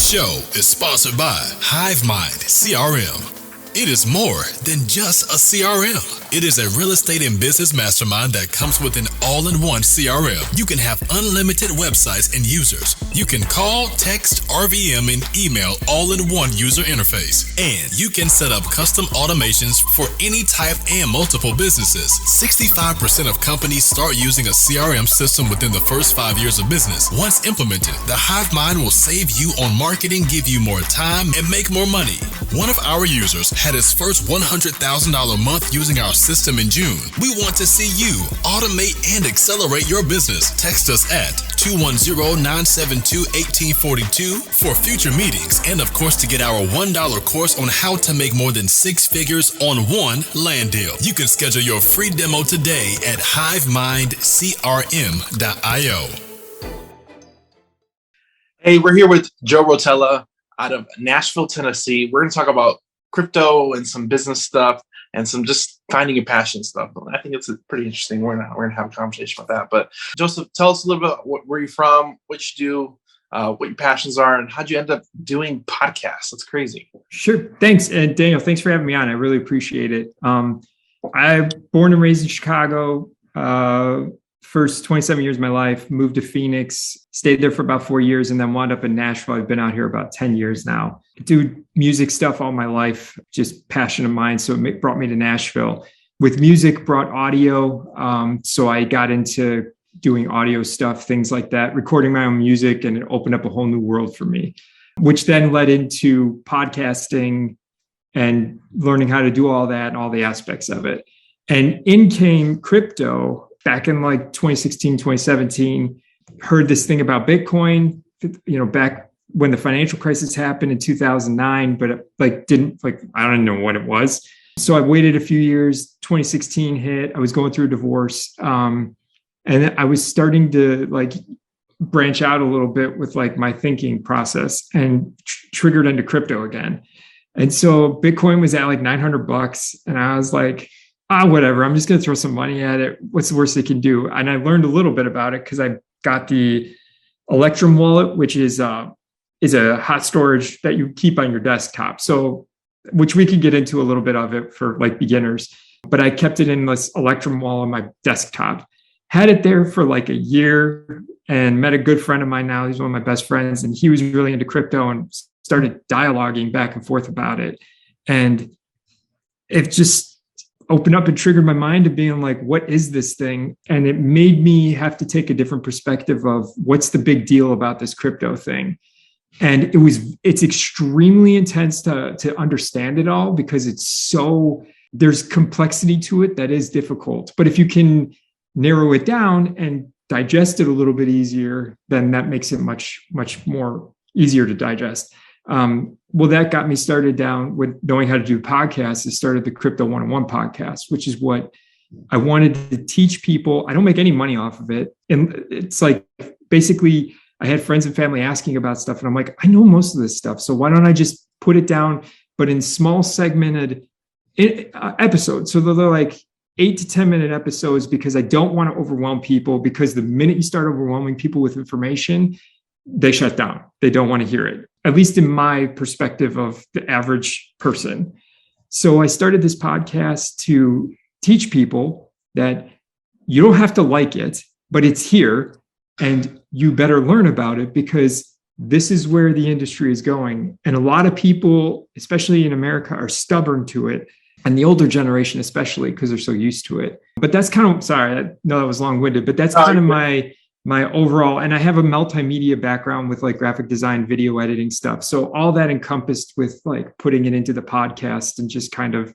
show is sponsored by HiveMind CRM. It is more than just a CRM. It is a real estate and business mastermind that comes with an all-in-one CRM. You can have unlimited websites and users. You can call, text, RVM, and email all in one user interface. And you can set up custom automations for any type and multiple businesses. 65% of companies start using a CRM system within the first 5 years of business. Once implemented, the HiveMind will save you on marketing, give you more time, and make more money. One of our users had his first $100,000 month using our system in June. We want to see you automate and accelerate your business. Text us at 210-972-1842 for future meetings, and of course to get our $1 course on how to make more than 6 figures on one land deal. You can schedule your free demo today at hivemindcrm.io. Hey, we're here with Joe Rotella out of Nashville, Tennessee. We're going to talk about crypto and some business stuff and some just finding your passion stuff. I think it's pretty interesting. We're going to have a conversation about that. But Joseph, tell us a little bit about where you're from, what you do, what your passions are, and how'd you end up doing podcasts? That's crazy. Sure. Thanks. And Daniel, thanks for having me on. I really appreciate it. I'm born and raised in Chicago. First 27 years of my life, moved to Phoenix, stayed there for about 4 years, and then wound up in Nashville. I've been out here about 10 years now. Do music stuff all my life, just passion of mine. So it brought me to Nashville. With music brought audio. So I got into doing audio stuff, things like that, recording my own music, and it opened up a whole new world for me, which then led into podcasting and learning how to do all that and all the aspects of it. And in came crypto. Back in like 2016, 2017, heard this thing about Bitcoin, back when the financial crisis happened in 2009, but I don't know what it was. So I waited a few years, 2016 hit, I was going through a divorce. And I was starting to branch out a little bit with my thinking process and triggered into crypto again. And so Bitcoin was at $900 and I was like, whatever, I'm just going to throw some money at it. What's the worst they can do? And I learned a little bit about it because I got the Electrum wallet, which is a hot storage that you keep on your desktop. So, which we could get into a little bit of it for beginners, but I kept it in this Electrum wallet on my desktop, had it there for a year, and met a good friend of mine now. He's one of my best friends, and he was really into crypto and started dialoguing back and forth about it. And it just opened up and triggered my mind to being like, what is this thing? And it made me have to take a different perspective of what's the big deal about this crypto thing. And it's extremely intense to understand it all because there's complexity to it that is difficult. But if you can narrow it down and digest it a little bit easier, then that makes it much, much more easier to digest. Well, that got me started down with knowing how to do podcasts. I started the Crypto 101 podcast, which is what I wanted to teach people. I don't make any money off of it. And it's basically I had friends and family asking about stuff. And I'm like, I know most of this stuff. So why don't I just put it down, but in small segmented episodes. So they're 8 to 10 minute episodes because I don't want to overwhelm people, because the minute you start overwhelming people with information, they shut down. They don't want to hear it, at least in my perspective of the average person. So I started this podcast to teach people that you don't have to like it, but it's here and you better learn about it because this is where the industry is going. And a lot of people, especially in America, are stubborn to it. And the older generation, especially, because they're so used to it. But that's kind of, sorry, I know that was long-winded, but that's kind of my overall, and I have a multimedia background with graphic design, video editing stuff. So all that encompassed with putting it into the podcast and just kind of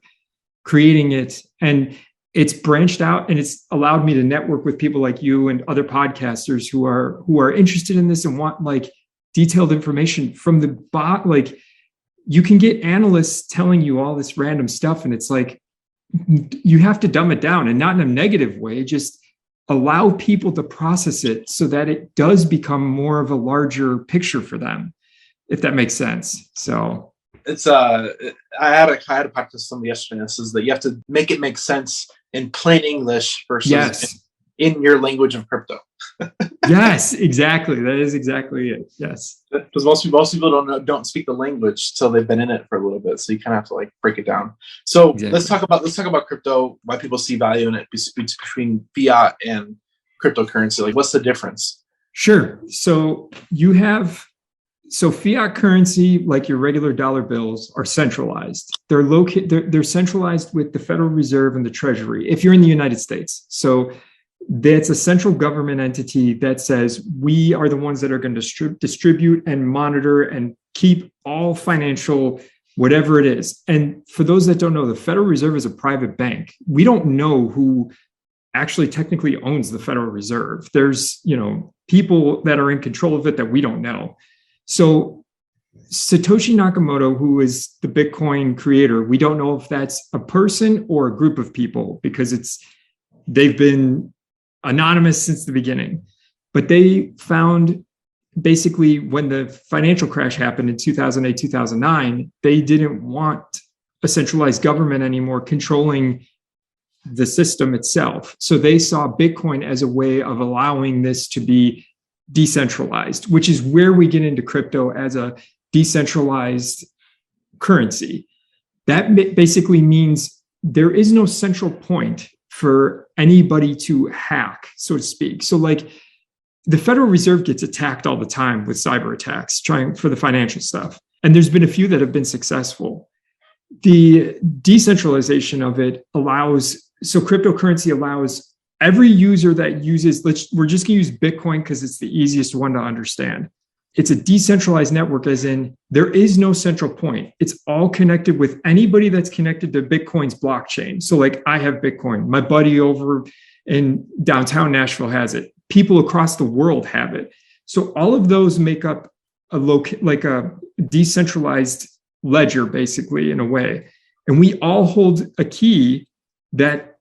creating it. And it's branched out and it's allowed me to network with people like you and other podcasters who are interested in this and want detailed information from the bot. You can get analysts telling you all this random stuff. And it's you have to dumb it down, and not in a negative way, just allow people to process it so that it does become more of a larger picture for them, if that makes sense. So it's I had a podcast with somebody yesterday that says that you have to make it make sense in plain English versus in your language of crypto. Yes, exactly. That is exactly it. Yes. Because most people don't speak the language till they've been in it for a little bit. So you kind of have to like break it down. So Exactly. let's talk about crypto, why people see value in it between fiat and cryptocurrency. Like what's the difference? Sure. So fiat currency, like your regular dollar bills, are centralized. They're centralized with the Federal Reserve and the Treasury if you're in the United States. So that's a central government entity that says we are the ones that are going to distribute and monitor and keep all financial whatever it is. And for those that don't know, the Federal Reserve is a private bank. We don't know who actually technically owns the Federal Reserve. There's, people that are in control of it that we don't know. So Satoshi Nakamoto, who is the Bitcoin creator, we don't know if that's a person or a group of people because they've been anonymous since the beginning. But they found basically when the financial crash happened in 2008, 2009, they didn't want a centralized government anymore controlling the system itself. So they saw Bitcoin as a way of allowing this to be decentralized, which is where we get into crypto as a decentralized currency. That basically means there is no central point for anybody to hack, so to speak. So like the Federal Reserve gets attacked all the time with cyber attacks trying for the financial stuff. And there's been a few that have been successful. The decentralization of it cryptocurrency allows every user that uses, we're just going to use Bitcoin because it's the easiest one to understand. It's a decentralized network, as in there is no central point. It's all connected with anybody that's connected to Bitcoin's blockchain. So like I have Bitcoin, my buddy over in downtown Nashville has it. People across the world have it. So all of those make up a decentralized ledger, basically, in a way. And we all hold a key that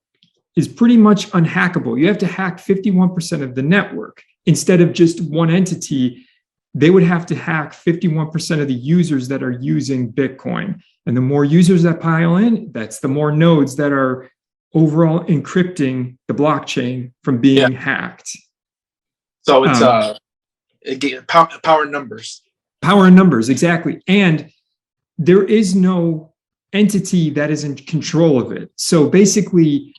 is pretty much unhackable. You have to hack 51% of the network instead of just one entity. They would have to hack 51% of the users that are using Bitcoin. And the more users that pile in, that's the more nodes that are overall encrypting the blockchain from being hacked. So it's power numbers. Power in numbers, exactly. And there is no entity that is in control of it. So basically,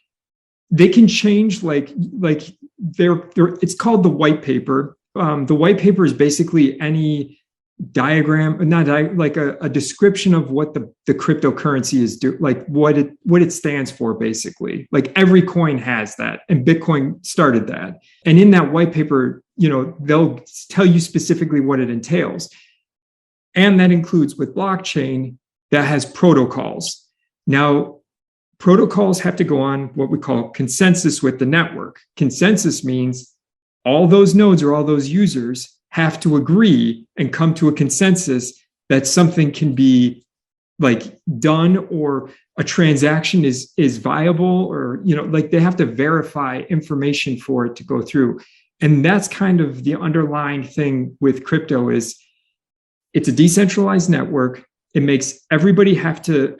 they can change it's called the white paper. The white paper is basically any diagram, a description of what the cryptocurrency is like what it stands for, basically. Like every coin has that, and Bitcoin started that. And in that white paper, they'll tell you specifically what it entails. And that includes with blockchain that has protocols. Now, protocols have to go on what we call consensus with the network. Consensus means all those nodes or all those users have to agree and come to a consensus that something can be like done or a transaction is viable, or they have to verify information for it to go through. And that's kind of the underlying thing with crypto is it's a decentralized network. It makes everybody have to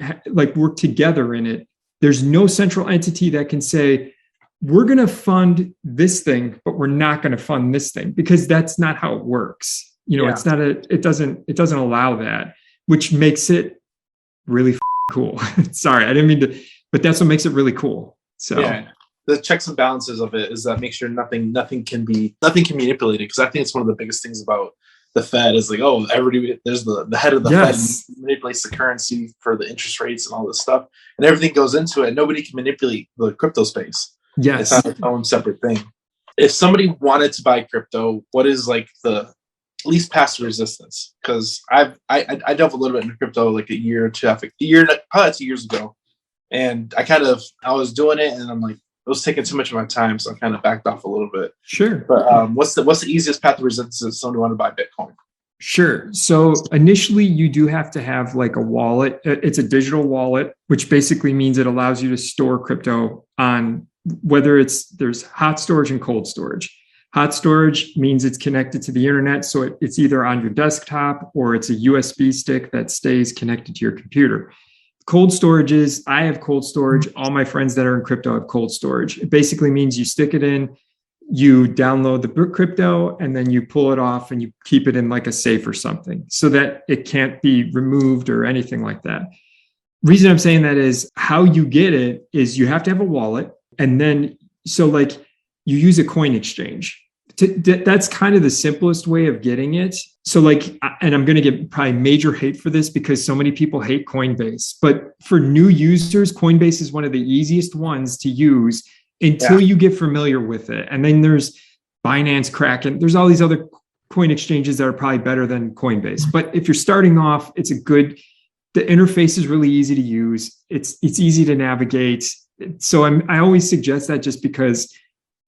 work together in it. There's no central entity that can say, we're going to fund this thing, but we're not going to fund this thing, because that's not how it works. It's not it doesn't allow that, which makes it really cool. Sorry, I didn't mean to, but that's what makes it really cool. So the checks and balances of it is that make sure nothing can be manipulated. Because I think it's one of the biggest things about the Fed is like, everybody, there's the head of the Fed manipulates the currency for the interest rates and all this stuff, and everything goes into it. Nobody can manipulate the crypto space. Yes. It's not its own separate thing. If somebody wanted to buy crypto, what is like the least passive resistance? Because I delved a little bit into crypto like a year or two, probably 2 years ago. And I was doing it and I'm like, it was taking too much of my time. So I kind of backed off a little bit. Sure. But what's the easiest path of resistance if somebody wanted to buy Bitcoin? Sure. So initially you do have to have like a wallet. It's a digital wallet, which basically means it allows you to store crypto on there's hot storage and cold storage. Hot storage means it's connected to the internet. So it's either on your desktop or it's a USB stick that stays connected to your computer. Cold storage I have cold storage. All my friends that are in crypto have cold storage. It basically means you stick it in, you download the crypto and then you pull it off and you keep it in like a safe or something so that it can't be removed or anything like that. Reason I'm saying that is how you get it is you have to have a wallet. And then, so like you use a coin exchange. That's kind of the simplest way of getting it. So like, and I'm going to get probably major hate for this because so many people hate Coinbase, but for new users, Coinbase is one of the easiest ones to use until you get familiar with it. And then there's Binance, Kraken, there's all these other coin exchanges that are probably better than Coinbase. But if you're starting off, it's a good, the interface is really easy to use. It's easy to navigate. So I always suggest that just because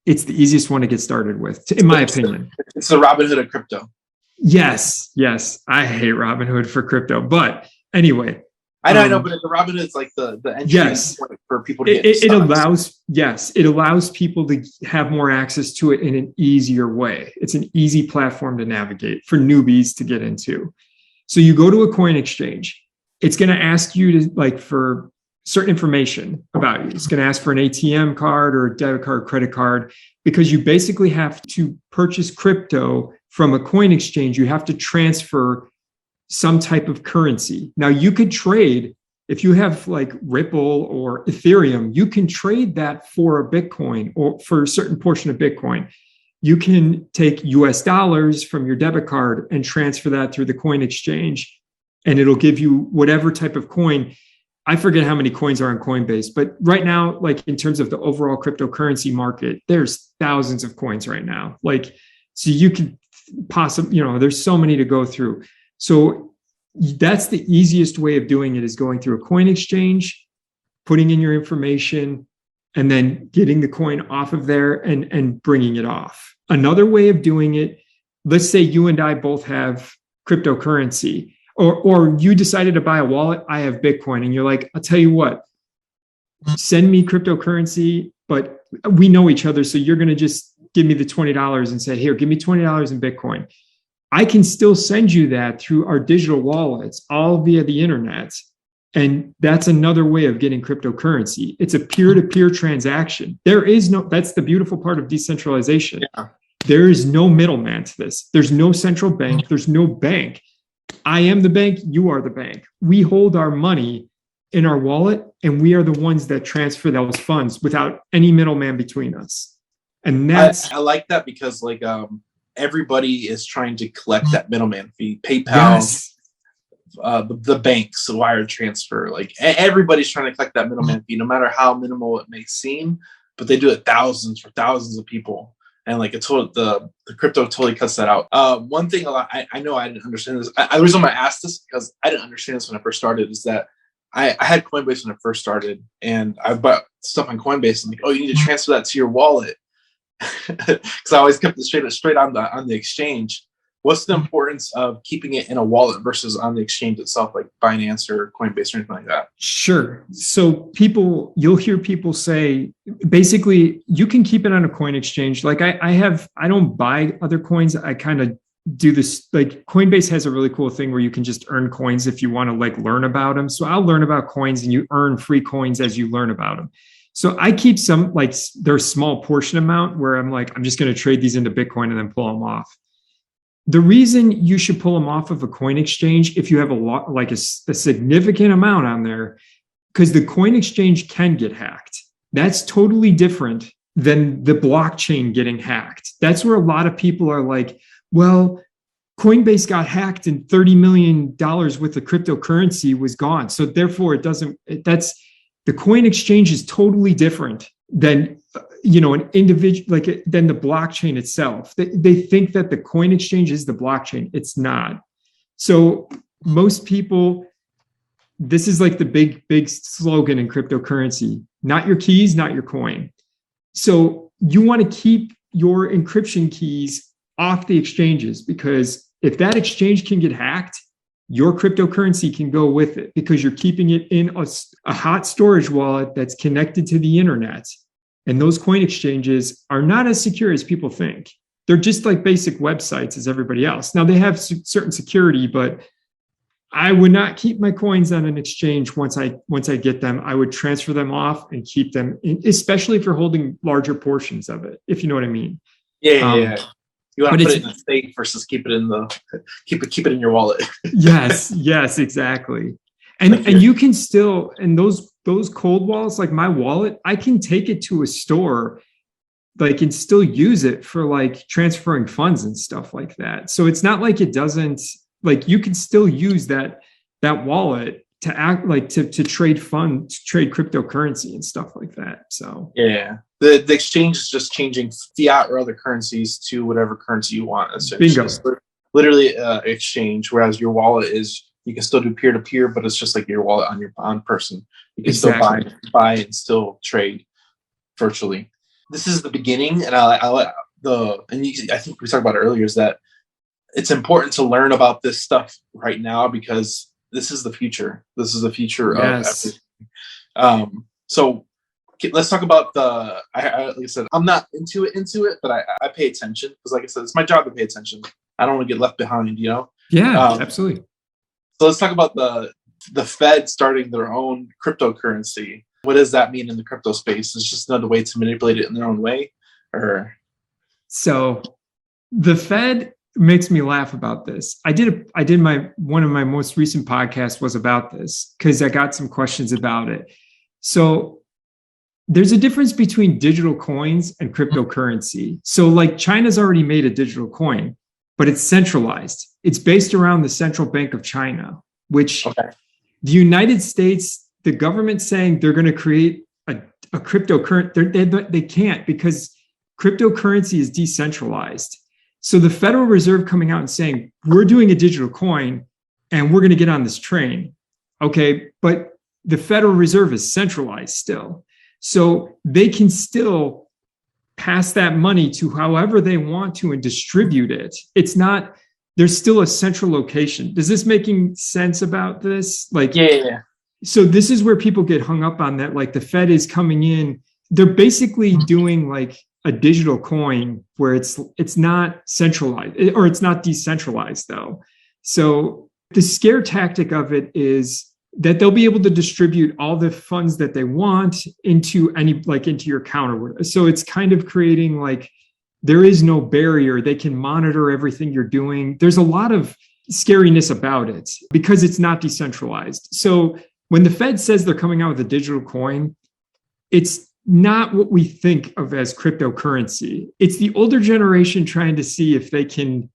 it's the easiest one to get started with, in my opinion. It's the Robinhood of crypto. Yes. I hate Robinhood for crypto. But anyway. I know, but the Robinhood is like the entry point for people to get it allows people to have more access to it in an easier way. It's an easy platform to navigate for newbies to get into. So you go to a coin exchange. It's going to ask you to like for certain information about you. It's going to ask for an ATM card or a debit card, credit card, because you basically have to purchase crypto from a coin exchange. You have to transfer some type of currency. Now you could trade, if you have like Ripple or Ethereum, you can trade that for a Bitcoin or for a certain portion of Bitcoin. You can take US dollars from your debit card and transfer that through the coin exchange, and it'll give you whatever type of coin. I forget how many coins are on Coinbase, but right now, like in terms of the overall cryptocurrency market, there's thousands of coins right now. Like, so you could possibly, there's so many to go through. So that's the easiest way of doing it, is going through a coin exchange, putting in your information, and then getting the coin off of there and bringing it off. Another way of doing it, let's say you and I both have cryptocurrency, or you decided to buy a wallet, I have Bitcoin, and you're like, I'll tell you what, send me cryptocurrency, but we know each other, so you're going to just give me the $20 and say, here, give me $20 in Bitcoin. I can still send you that through our digital wallets, all via the internet. And that's another way of getting cryptocurrency. It's a peer-to-peer transaction. That's the beautiful part of decentralization. Yeah. There is no middleman to this. There's no central bank. There's no bank. I am the bank. You are the bank. We hold our money in our wallet, and we are the ones that transfer those funds without any middleman between us. And that's I like that because like everybody is trying to collect that middleman fee. PayPal, the banks, the wire transfer, like everybody's trying to collect that middleman fee, no matter how minimal it may seem. But they do it for thousands of people. And like the crypto totally cuts that out. One thing I know I didn't understand this. The reason why I asked this, because I didn't understand this when I first started, is that I had Coinbase when I first started, and I bought stuff on Coinbase. And like, oh, you need to transfer that to your wallet, because I always kept it straight on the exchange. What's the importance of keeping it in a wallet versus on the exchange itself, like Binance or Coinbase or anything like that? Sure. So you'll hear people say, basically, you can keep it on a coin exchange. Like I don't buy other coins. I kind of do this. Like Coinbase has a really cool thing where you can just earn coins if you want to like learn about them. So I'll learn about coins, and you earn free coins as you learn about them. So I keep some, like there's small portion amount where I'm like, I'm just going to trade these into Bitcoin and then pull them off. The reason you should pull them off of a coin exchange, if you have a significant amount on there, because the coin exchange can get hacked. That's totally different than the blockchain getting hacked. That's where a lot of people are like, well, Coinbase got hacked and $30 million worth of cryptocurrency was gone. So therefore the coin exchange is totally different than an individual, than the blockchain itself. They think that the coin exchange is the blockchain. It's not. So most people, this is like the big slogan in cryptocurrency: not your keys, not your coin. So you want to keep your encryption keys off the exchanges, because if that exchange can get hacked, your cryptocurrency can go with it, because you're keeping it in a hot storage wallet that's connected to the internet. And those coin exchanges are not as secure as people think. They're just like basic websites as everybody else. Now they have certain security, but I would not keep my coins on an exchange once I get them. I would transfer them off and keep them in, especially if you're holding larger portions of it, if you know what I mean. Yeah. You want But to put it's it in a safe versus keep it in your wallet. yes, exactly. And you can still, and those cold wallets, like my wallet, I can take it to a store, like, and still use it for like transferring funds and stuff like that. So it's not like it doesn't, like, you can still use that wallet to act like to trade cryptocurrency and stuff like that. So yeah, the exchange is just changing fiat or other currencies to whatever currency you want. Essentially, literally exchange. Whereas your wallet is, you can still do peer to peer, but it's just like your wallet on your person. You can still buy and still trade virtually. This is the beginning, and I think we talked about it earlier, is that it's important to learn about this stuff right now because this is the future. This is the future of everything. So let's talk about like I said, I'm not into it, but I pay attention because, like I said, it's my job to pay attention. I don't want to get left behind, you know? Yeah, absolutely. So let's talk about the Fed starting their own cryptocurrency. What does that mean in the crypto space? It's just another way to manipulate it in their own way, or? So the Fed makes me laugh about this. I did one of my most recent podcasts was about this because I got some questions about it. So there's a difference between digital coins and cryptocurrency. So like China's already made a digital coin, but it's centralized. It's based around the central bank of China, which the United States, the government saying they're going to create a cryptocurrency, they can't because cryptocurrency is decentralized. So the Federal Reserve coming out and saying, we're doing a digital coin and we're going to get on this train. Okay, but the Federal Reserve is centralized still. So they can still pass that money to however they want to and distribute it. It's not, there's still a central location. Does this making sense about this? Like, yeah. So this is where people get hung up on that. Like the Fed is coming in, they're basically doing like a digital coin where it's not centralized or it's not decentralized though. So the scare tactic of it is that they'll be able to distribute all the funds that they want into into your account or whatever. So it's kind of creating like, there is no barrier. They can monitor everything you're doing. There's a lot of scariness about it because it's not decentralized. So when the Fed says they're coming out with a digital coin, it's not what we think of as cryptocurrency. It's the older generation trying to see if they can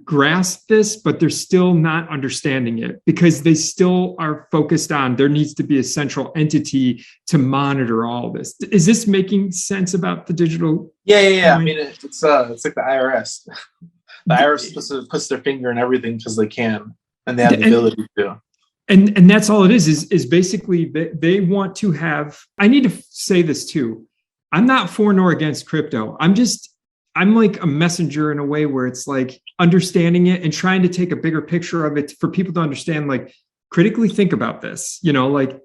grasp this, but they're still not understanding it because they still are focused on there needs to be a central entity to monitor all this. Is this making sense about the digital? Yeah. I mean, it's like the IRS. The IRS puts their finger in everything because they can, and they have the ability to. And that's all it is basically they want to have, I need to say this too. I'm not for nor against crypto. I'm like a messenger in a way where it's like understanding it and trying to take a bigger picture of it for people to understand, like critically think about this, you know, like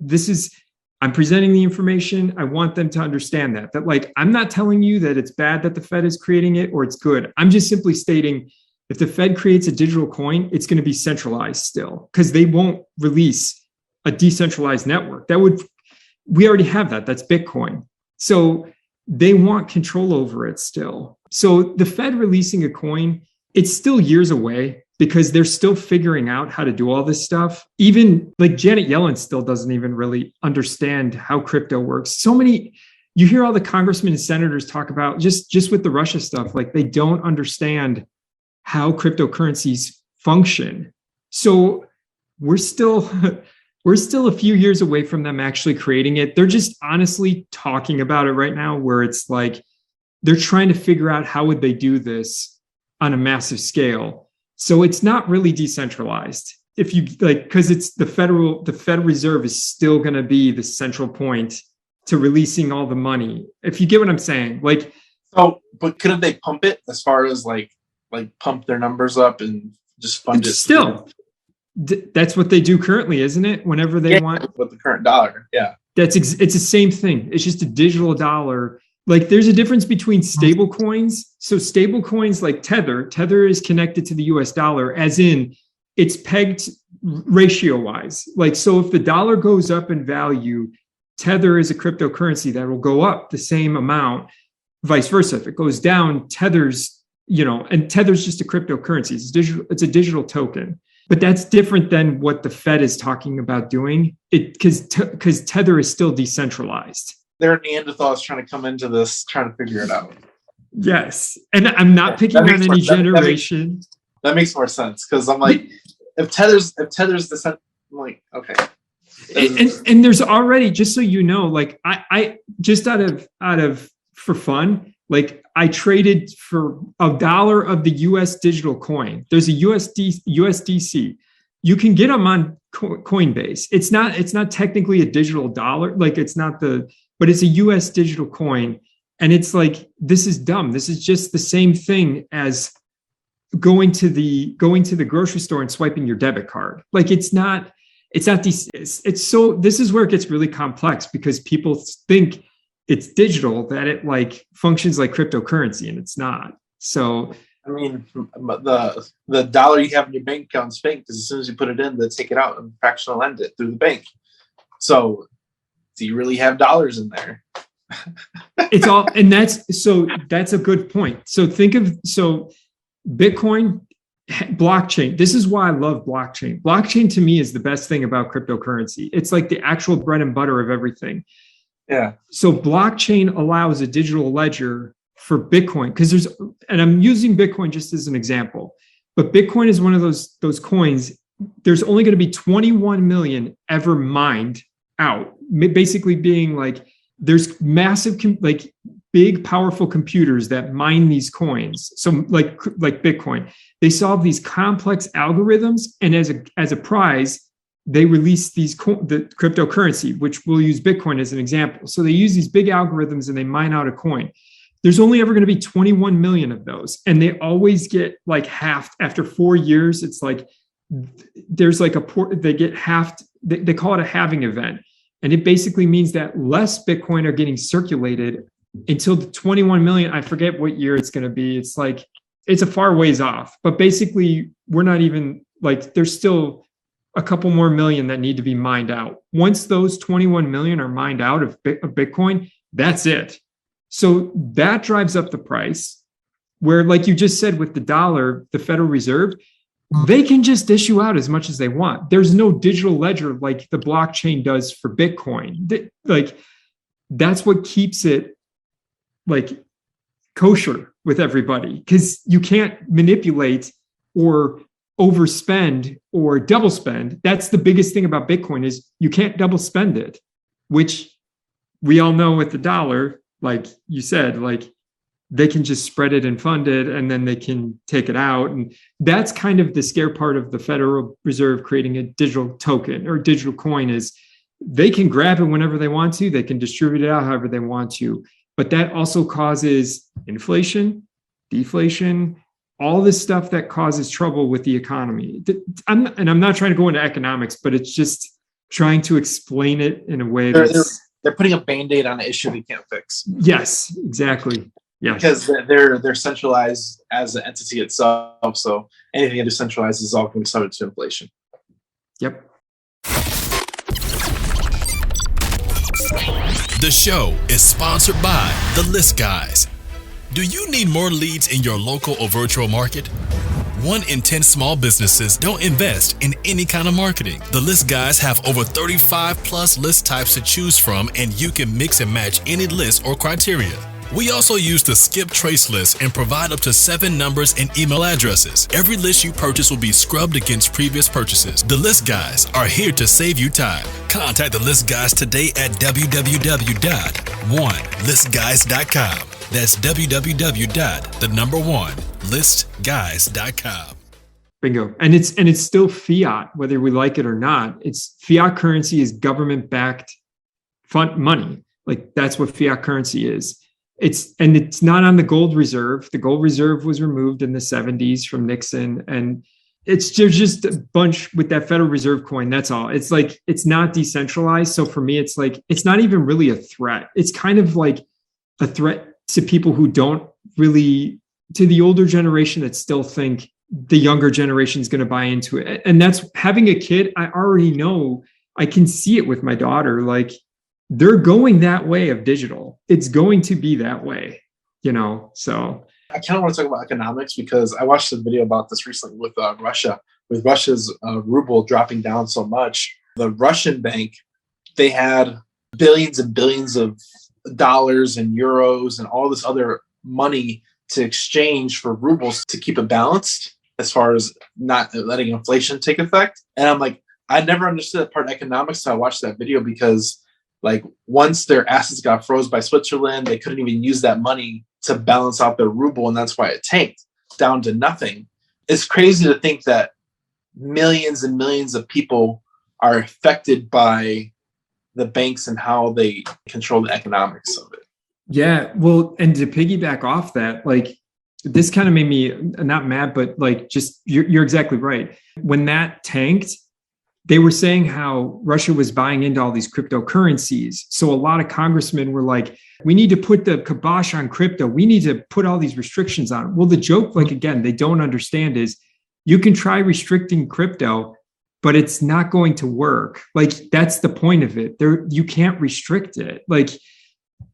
I'm presenting the information. I want them to understand that like, I'm not telling you that it's bad that the Fed is creating it or it's good. I'm just simply stating if the Fed creates a digital coin, it's going to be centralized still because they won't release a decentralized network. We already have that. That's Bitcoin. So they want control over it still. So the Fed releasing a coin, it's still years away because they're still figuring out how to do all this stuff. Even like Janet Yellen still doesn't even really understand how crypto works. You hear all the congressmen and senators talk about just with the Russia stuff, like they don't understand how cryptocurrencies function. So we're still a few years away from them actually creating it. They're just honestly talking about it right now where it's like they're trying to figure out how would they do this on a massive scale. So it's not really decentralized. If you like, because it's the Federal Reserve is still going to be the central point to releasing all the money. If you get what I'm saying, like. So, but couldn't they pump it as far as like pump their numbers up and just fund it? Still, that's what they do currently, isn't it? Whenever they want with the current dollar, yeah. It's the same thing. It's just a digital dollar. Like there's a difference between stable coins. So stable coins like Tether is connected to the US dollar, as in it's pegged ratio wise. Like, so if the dollar goes up in value, Tether is a cryptocurrency that will go up the same amount, vice versa. If it goes down, Tether's and Tether's just a cryptocurrency. It's a digital token. But that's different than what the Fed is talking about doing. Because Tether is still decentralized. There are Neanderthals trying to come into this, trying to figure it out. Yes, and I'm not picking on any generation. That makes more sense, because I'm like, if Tether's the, I'm like, okay. And there's already, just so you know, like I just out of for fun, like I traded for $1 of the US digital coin. There's a USDC. You can get them on Coinbase. It's not technically a digital dollar. Like but it's a US digital coin. And it's like, this is dumb. This is just the same thing as going to the grocery store and swiping your debit card. Like this is where it gets really complex, because people think it's digital, that it like functions like cryptocurrency, and it's not. So I mean, the dollar you have in your bank account is fake, because as soon as you put it in, they take it out and fractional lend it through the bank. So do you really have dollars in there? It's all, and that's a good point. So Bitcoin, blockchain. This is why I love blockchain. Blockchain to me is the best thing about cryptocurrency. It's like the actual bread and butter of everything. Yeah. So blockchain allows a digital ledger for Bitcoin, because and I'm using Bitcoin just as an example, but Bitcoin is one of those coins. There's only going to be 21 million ever mined out, basically being like, there's massive, like big, powerful computers that mine these coins. So like Bitcoin, they solve these complex algorithms, and as a prize, they release the cryptocurrency, which we'll use Bitcoin as an example. So they use these big algorithms and they mine out a coin. There's only ever going to be 21 million of those, and they always get like halved after 4 years. It's like there's like they get halved. They call it a halving event. And it basically means that less Bitcoin are getting circulated until the 21 million. I forget what year it's going to be. It's like, it's a far ways off, but basically we're not even like, there's still a couple more million that need to be mined out. Once those 21 million are mined out of Bitcoin, that's it. So that drives up the price, where, like you just said, with the dollar, the Federal Reserve, they can just issue out as much as they want. There's no digital ledger like the blockchain does for Bitcoin. Like, that's what keeps it like kosher with everybody, because you can't manipulate or overspend or double spend. That's the biggest thing about Bitcoin, is you can't double spend it, which we all know with the dollar, like you said, like they can just spread it and fund it, and then they can take it out. And that's kind of the scare part of the Federal Reserve creating a digital token or digital coin, is they can grab it whenever they want to. They can distribute it out however they want to. But that also causes inflation, deflation, all this stuff that causes trouble with the economy. I'm not trying to go into economics, but it's just trying to explain it in a way that's... They're putting a Band-Aid on an issue they can't fix. Yes, exactly. Yeah, because they're centralized as an entity itself. So anything that is centralized is all going to be subject to inflation. Yep. The show is sponsored by The List Guys. Do you need more leads in your local or virtual market? 1 in 10 small businesses don't invest in any kind of marketing. The List Guys have over 35 plus list types to choose from, and you can mix and match any list or criteria. We also use the skip trace list and provide up to 7 numbers and email addresses. Every list you purchase will be scrubbed against previous purchases. The List Guys are here to save you time. Contact the List Guys today at www.onelistguys.com. That's www.1listguys.com. Bingo. And it's still fiat, whether we like it or not. It's fiat currency is government-backed fund money. Like, that's what fiat currency is. It's not on the gold reserve. The gold reserve was removed in the 70s from Nixon, and there's just a bunch with that Federal Reserve coin. That's all. It's like, it's not decentralized. So for me, it's like, it's not even really a threat. It's kind of like a threat to people who don't really, to the older generation that still think the younger generation is going to buy into it. And that's, having a kid, I already know, I can see it with my daughter. Like, they're going that way of digital. It's going to be that way, so. I kind of want to talk about economics because I watched a video about this recently with Russia, with Russia's ruble dropping down so much. The Russian bank, they had billions and billions of dollars and euros and all this other money to exchange for rubles to keep it balanced as far as not letting inflation take effect. And I'm like, I never understood that part of economics. So I watched that video because like once their assets got froze by Switzerland, they couldn't even use that money to balance out their ruble. And that's why it tanked down to nothing. It's crazy to think that millions and millions of people are affected by the banks and how they control the economics of it. Yeah. Well, and to piggyback off that, like this kind of made me not mad, but like just you're exactly right. When that tanked, they were saying how Russia was buying into all these cryptocurrencies. So a lot of congressmen were like, we need to put the kibosh on crypto. We need to put all these restrictions on it. Well, the joke, like, again, they don't understand is you can try restricting crypto, but it's not going to work. Like, that's the point of it. You can't restrict it. Like,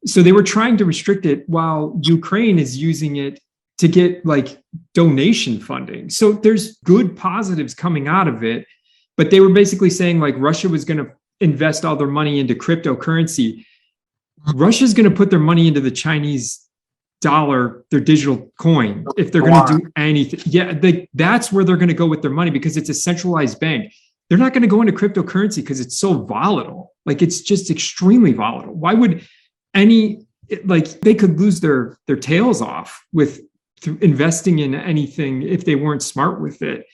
so they were trying to restrict it while Ukraine is using it to get like donation funding. So there's good positives coming out of it. But they were basically saying like Russia was going to invest all their money into cryptocurrency. Russia's going to put their money into the Chinese dollar, their digital coin, if they're going to do anything. Yeah, that's where they're going to go with their money because it's a centralized bank. They're not going to go into cryptocurrency because it's so volatile. Like it's just extremely volatile. Why would they could lose their tails off with investing in anything if they weren't smart with it.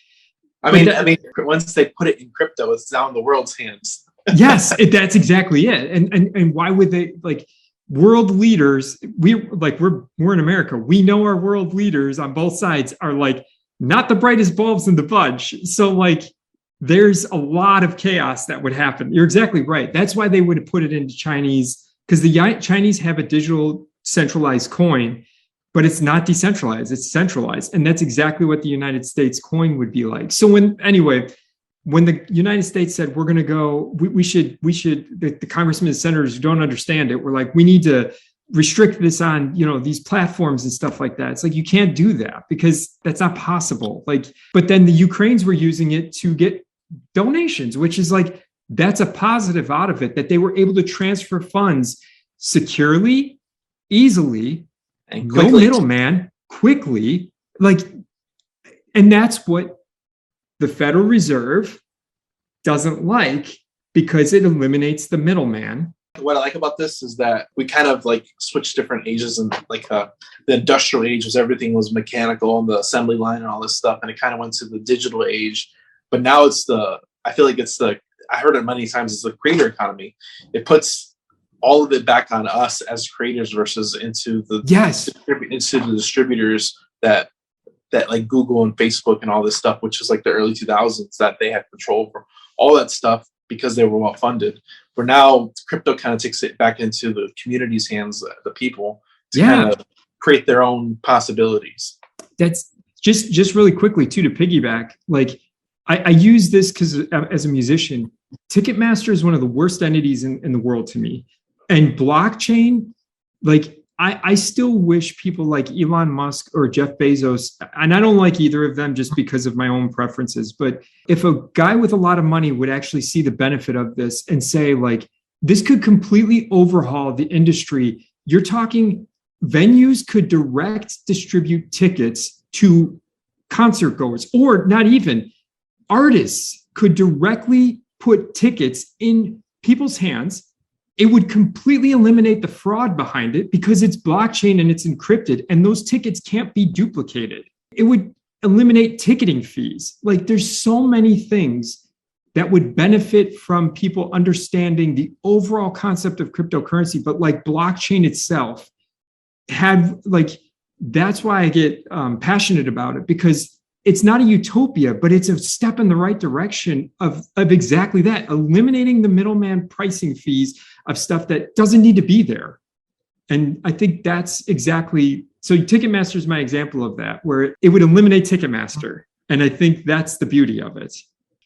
I mean, once they put it in crypto, it's now in the world's hands. Yes, that's exactly it. And why would they like world leaders? We're in America. We know our world leaders on both sides are like not the brightest bulbs in the bunch. So like there's a lot of chaos that would happen. You're exactly right. That's why they would have put it into Chinese because the Chinese have a digital centralized coin. But it's not decentralized, it's centralized. And that's exactly what the United States coin would be like. So when the United States said, we're going to go, the congressmen and senators who don't understand it, we're like, we need to restrict this on, these platforms and stuff like that. It's like, you can't do that because that's not possible. Like, but then the Ukrainians were using it to get donations, which is like, that's a positive out of it, that they were able to transfer funds securely, easily, and no middleman, quickly, and that's what the Federal Reserve doesn't like because it eliminates the middleman. What I like about this is that we kind of like switched different ages and like the industrial age was everything was mechanical and the assembly line and all this stuff. And it kind of went to the digital age, but now I heard it many times, it's the creator economy. It puts all of it back on us as creators versus into the distributors that like Google and Facebook and all this stuff, which is like the early 2000s that they had control over all that stuff because they were well funded. Where now crypto kind of takes it back into the community's hands, the people, to kind of create their own possibilities. That's just really quickly too, to piggyback. Like I use this because as a musician, Ticketmaster is one of the worst entities in the world to me. And blockchain, like I still wish people like Elon Musk or Jeff Bezos, and I don't like either of them just because of my own preferences, but if a guy with a lot of money would actually see the benefit of this and say like, this could completely overhaul the industry. You're talking venues could direct distribute tickets to concert goers, or not even artists could directly put tickets in people's hands. It would completely eliminate the fraud behind it because it's blockchain and it's encrypted and those tickets can't be duplicated. It would eliminate ticketing fees. Like there's so many things that would benefit from people understanding the overall concept of cryptocurrency, but like blockchain itself that's why I get passionate about it because it's not a utopia, but it's a step in the right direction of exactly that, eliminating the middleman pricing fees of stuff that doesn't need to be there. And I think that's exactly, so Ticketmaster is my example of that, where it would eliminate Ticketmaster. And I think that's the beauty of it.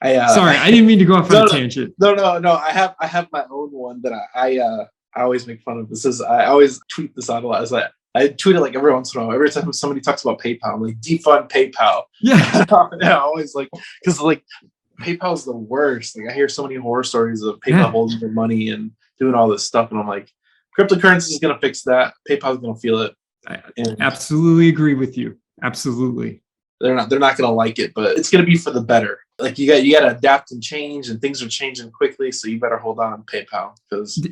Sorry, I didn't mean to go off on a tangent. No. I have my own one that I always make fun of. I always tweet this out a lot. Is that I tweet it like every once in a while. Every time somebody talks about PayPal, I'm like, defund PayPal. Yeah. Yeah, always like, because like PayPal is the worst. Like I hear so many horror stories of PayPal holding your money and doing all this stuff, and I'm like, cryptocurrency is gonna fix that. PayPal's gonna feel it. I absolutely agree with you. Absolutely. They're not gonna like it, but it's gonna be for the better. Like you got to adapt and change, and things are changing quickly. So you better hold on PayPal because.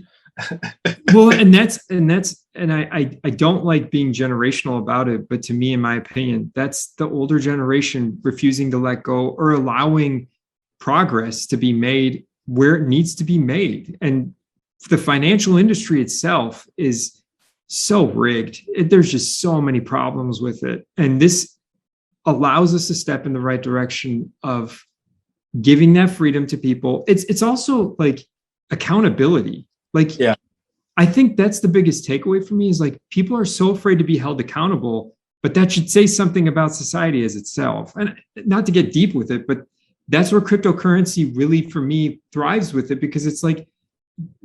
Well, and I don't like being generational about it, but to me, in my opinion, that's the older generation refusing to let go or allowing progress to be made where it needs to be made. And the financial industry itself is so rigged. There's just so many problems with it. And this allows us to step in the right direction of giving that freedom to people. It's also like accountability. Like, yeah, I think that's the biggest takeaway for me is like people are so afraid to be held accountable, but that should say something about society as itself. And not to get deep with it, but that's where cryptocurrency really, for me, thrives with it, because it's like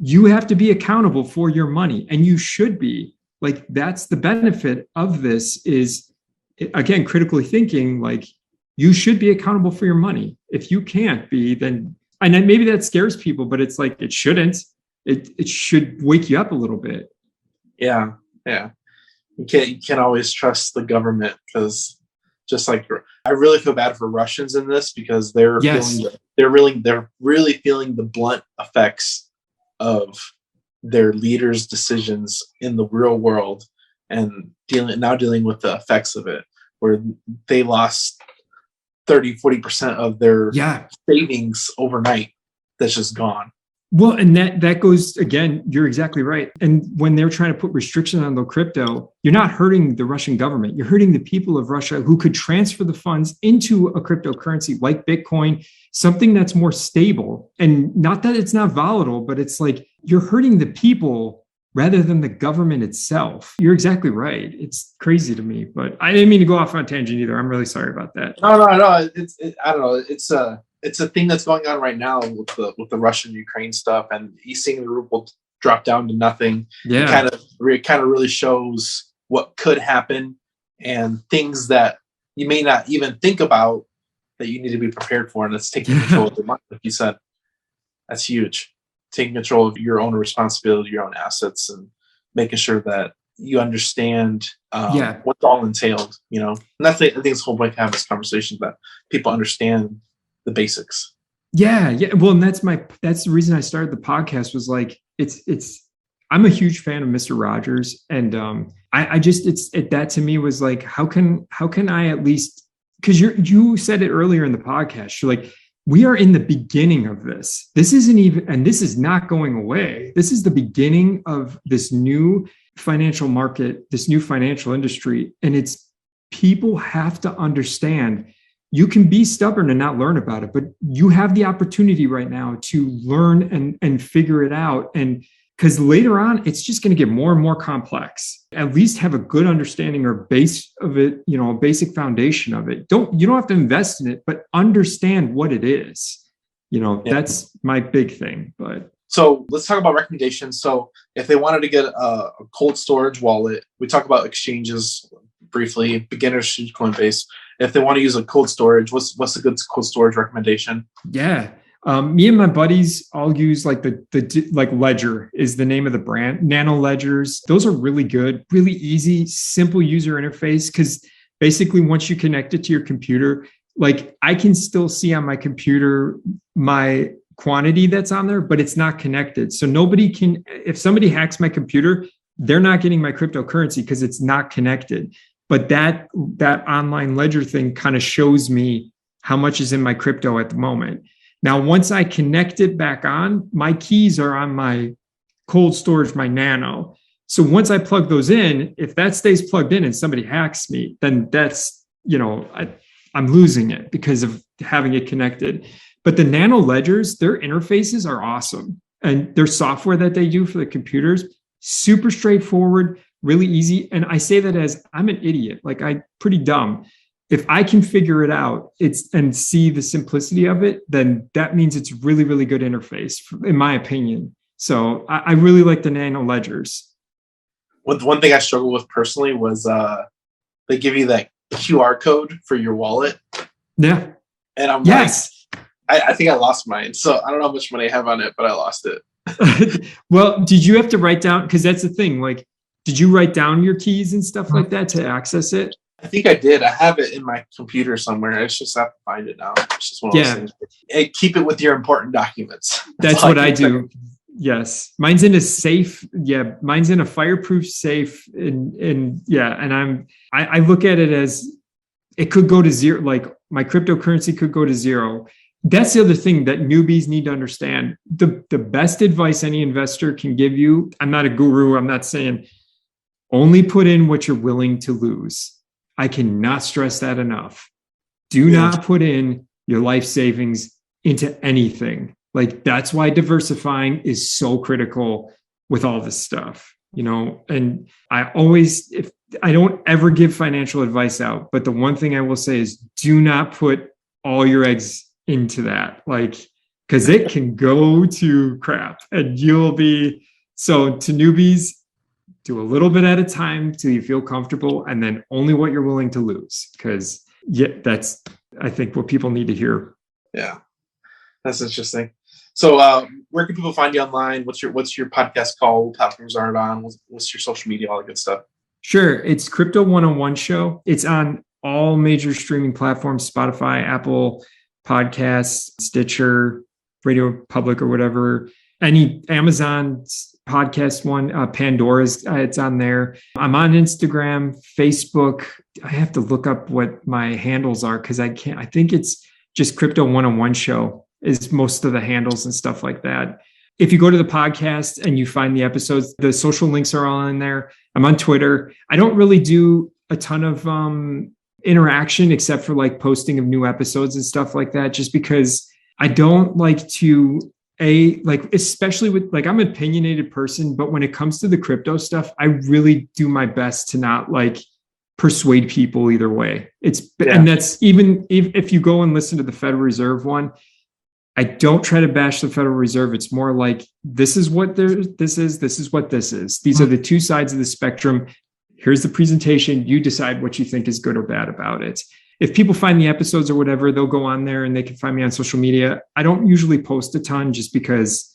you have to be accountable for your money, and you should be. Like, that's the benefit of this is, again, critically thinking, like you should be accountable for your money. If you can't be, then, and then maybe that scares people, but it's like, it shouldn't. It should wake you up a little bit. Yeah. You can't always trust the government, because just like I really feel bad for Russians in this, because they're really feeling the blunt effects of their leaders' decisions in the real world, and dealing with the effects of it, where they lost 30-40% of their savings overnight. That's just gone. Well, and that goes, again, you're exactly right. And when they're trying to put restrictions on the crypto, you're not hurting the Russian government. You're hurting the people of Russia who could transfer the funds into a cryptocurrency like Bitcoin, something that's more stable. And not that it's not volatile, but it's like you're hurting the people rather than the government itself. You're exactly right. It's crazy to me, but I didn't mean to go off on a tangent either. I'm really sorry about that. No. I don't know. It's a thing that's going on right now with the Russian-Ukraine stuff, and you seeing the ruble drop down to nothing. Yeah, it kind of really shows what could happen, and things that you may not even think about that you need to be prepared for. And it's taking control of the money, like you said. That's huge. Taking control of your own responsibility, your own assets, and making sure that you understand what's all entailed. And I think it's the whole point to have this conversation, that people understand the basics. Yeah. Well, and that's the reason I started the podcast, was like, I'm a huge fan of Mr. Rogers. And that to me was like, how can I at least, because you said it earlier in the podcast, you're like, we are in the beginning of this. This isn't even, and this is not going away. This is the beginning of this new financial market, this new financial industry. And it's, people have to understand, you can be stubborn and not learn about it, but you have the opportunity right now to learn and figure it out. And because later on, it's just going to get more and more complex. At least have a good understanding or base of it, a basic foundation of it. You don't have to invest in it, but understand what it is. That's my big thing. But so let's talk about recommendations. So if they wanted to get a cold storage wallet, we talk about exchanges briefly. Beginners should Coinbase. If they want to use a cold storage, what's a good cold storage recommendation? Yeah. Me and my buddies all use like like Ledger is the name of the brand. Nano Ledgers. Those are really good, really easy, simple user interface. Because basically once you connect it to your computer, like I can still see on my computer my quantity that's on there, but it's not connected. So nobody can, if somebody hacks my computer, they're not getting my cryptocurrency because it's not connected. But that online ledger thing kind of shows me how much is in my crypto at the moment. Now, once I connect it back on, my keys are on my cold storage, my Nano. So once I plug those in, if that stays plugged in and somebody hacks me, then that's, I'm losing it because of having it connected. But the Nano Ledgers, their interfaces are awesome. And their software that they do for the computers, super straightforward, really easy. And I say that as I'm an idiot, like I'm pretty dumb. If I can figure it out and see the simplicity of it, then that means it's really, really good interface, in my opinion. So I really like the Nano Ledgers. One thing I struggled with personally was they give you that QR code for your wallet. Yeah. And I'm yes. I think I lost mine. So I don't know how much money I have on it, but I lost it. Well, did you have to write down? Because that's the thing. Like, did you write down your keys and stuff like that to access it? I think I did. I have it in my computer somewhere. I just have to find it now. It's just one of those things. And keep it with your important documents. That's what I do. Yes. Mine's in a safe. Yeah. Mine's in a fireproof safe. And I look at it as it could go to zero. Like my cryptocurrency could go to zero. That's the other thing that newbies need to understand. The best advice any investor can give you, I'm not a guru. I'm not saying only put in what you're willing to lose. I cannot stress that enough. Do not put in your life savings into anything. Like that's why diversifying is so critical with all this stuff, and I don't ever give financial advice out, but the one thing I will say is do not put all your eggs into that, because it can go to crap and so to newbies, do a little bit at a time till you feel comfortable and then only what you're willing to lose. Because that's, I think, what people need to hear. Yeah, that's interesting. So where can people find you online? What's your podcast called? What platforms are it on? What's your social media, all that good stuff? Sure. It's Crypto 101 Show. It's on all major streaming platforms, Spotify, Apple Podcasts, Stitcher, Radio Public or whatever. Any Amazon podcast one, Pandora's, it's on there. I'm on Instagram, Facebook. I have to look up what my handles are because I think it's just Crypto 101 Show is most of the handles and stuff like that. If you go to the podcast and you find the episodes, the social links are all in there. I'm on Twitter. I don't really do a ton of interaction except for posting of new episodes and stuff like that, just because I don't like to especially with I'm an opinionated person, but when it comes to the crypto stuff, I really do my best to not persuade people either way. And that's even if you go and listen to the Federal Reserve one, I don't try to bash the Federal Reserve. It's more like, this is what this is what this is. These are the two sides of the spectrum. Here's the presentation. You decide what you think is good or bad about it. If people find the episodes or whatever, they'll go on there and they can find me on social media. I don't usually post a ton just because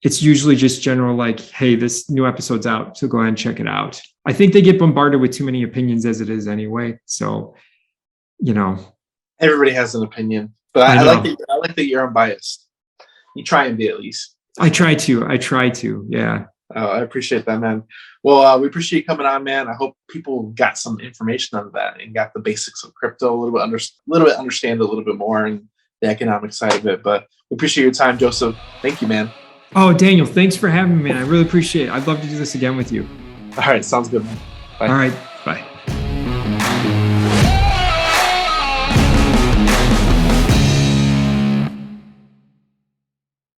it's usually just general, hey, this new episode's out, so go ahead and check it out. I think they get bombarded with too many opinions as it is anyway. So, everybody has an opinion, but I like that you're unbiased. You try and be, at least. I try to. Yeah. Oh, I appreciate that, man. Well, we appreciate you coming on, man. I hope people got some information on that and got the basics of crypto, understand a little bit more and the economic side of it. But we appreciate your time, Joseph. Thank you, man. Oh, Daniel, thanks for having me, man. I really appreciate it. I'd love to do this again with you. All right. Sounds good, man. Bye. All right.